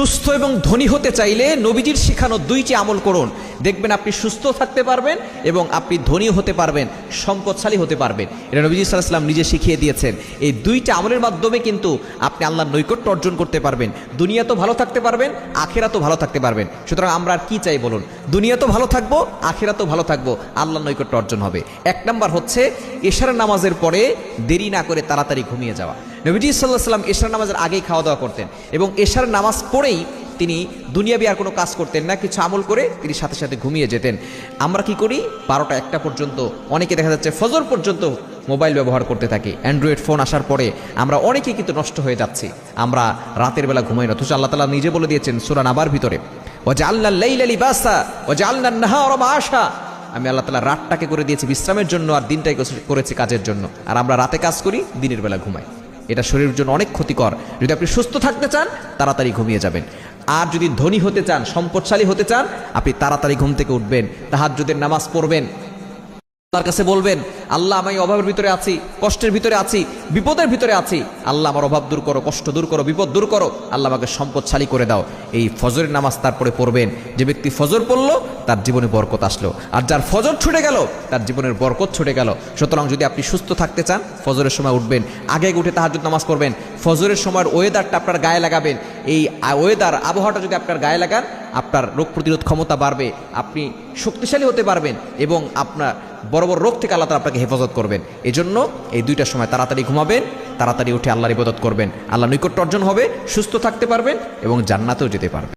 সুস্থ এবং ধনী হতে চাইলে নবীজির শিখানো দুইটি আমল করুন, দেখবেন আপনি সুস্থ থাকতে পারবেন এবং আপনি ধনী হতে পারবেন, সম্পদশালী হতে পারবেন। এটা নবীজি সাল্লাল্লাহু আলাইহি ওয়াসাল্লাম নিজে শিখিয়ে দিয়েছেন। এই দুইটা আমলের মাধ্যমে কিন্তু আপনি আল্লাহর নৈকট্য অর্জন করতে পারবেন, দুনিয়া তো ভালো থাকতে পারবেন, আখিরাতও ভালো থাকতে পারবেন। সুতরাং আমরা আর কি চাই বলুন? দুনিয়া তো ভালো থাকবো, আখিরাতও ভালো থাকবো, আল্লাহর নৈকট্য অর্জন হবে। এক নাম্বার হচ্ছে এশার নামাজের পরে দেরি না করে তাড়াতাড়ি ঘুমিয়ে যাওয়া। নবীজি সাল্লাল্লাহু আলাইহি ওয়াসাল্লাম এশার নামাজের আগেই খাওয়া দাওয়া করতেন এবং এশার নামাজ পড়েই তিনি দুনিয়াবি আর কোনো কাজ করতেন না, কিছু আমল করে তিনি সাথে সাথে ঘুমিয়ে যেতেন। আমরা কি করি? 12টা 1টা পর্যন্ত, অনেকে দেখা যাচ্ছে ফজর পর্যন্ত মোবাইল ব্যবহার করতে থাকি। অ্যান্ড্রয়েড ফোন আসার পরে আমরা অনেকেই কিন্তু নষ্ট হয়ে যাচ্ছি, আমরা রাতের বেলা ঘুমাই না। অথচ আল্লাহ তাআলা নিজে বলে দিয়েছেন সূরা নাবার ভিতরে, ওয়াজআলনাল লাইলা লিবাসা ওয়াজআলনান নাহারা মাআশা, আমি আল্লাহ তাআলা রাতটাকে করে দিয়েছি বিশ্রামের জন্য আর দিনটাকে করেছি কাজের জন্য। আর আমরা রাতে কাজ করি, দিনের বেলা ঘুমাই। এটা শরীরের জন্য অনেক ক্ষতিকর। যদি আপনি সুস্থ থাকতে চান তাড়াতাড়ি ঘুমিয়ে যাবেন, আর যদি ধনী হতে চান, সম্পদশালী হতে চান, আপনি তাড়াতাড়ি ঘুম থেকে উঠবেন, তাহাজ্জুদের নামাজ পড়বেন, আল্লাহর কাছে বলবেন, আল্লাহ আমি অভাবের ভিতরে আছি, কষ্টের ভিতরে আছি, বিপদের ভিতরে আছি, আল্লাহ আমার অভাব দূর করো, কষ্ট দূর করো, বিপদ দূর করো, আল্লাহ আমাকে সম্পদশালী করে দাও। এই ফজরের নামাজ তারপরে পড়বেন। যে ব্যক্তি ফজর পড়লো তার জীবনে বরকত আসলো, আর যার ফজর ছুটে গেল তার জীবনের বরকত ছুটে গেল। সুতরাং যদি আপনি সুস্থ থাকতে চান ফজরের সময় উঠবেন, আগে উঠে তাহাজ্জুদ নামাজ পড়বেন, ফজরের সময়ের ওয়েদারটা আপনার গায়ে লাগাবেন। এই ওয়েদার আবহাওয়াটা যদি আপনার গায়ে লাগান, আপনার রোগ প্রতিরোধ ক্ষমতা বাড়বে, আপনি শক্তিশালী হতে পারবেন এবং আপনার বড় বড় রোগ থেকে আল্লাহ তাআলা আপনাকে হেফাজত করবেন। এজন্য এই দুইটার সময় তাড়াতাড়ি ঘুমাবেন, তাড়াতাড়ি উঠে আল্লাহর ইবাদত করবেন, আল্লাহ নৈকট্য অর্জন হবে, সুস্থ থাকতে পারবেন এবং জান্নাতেও যেতে পারবেন।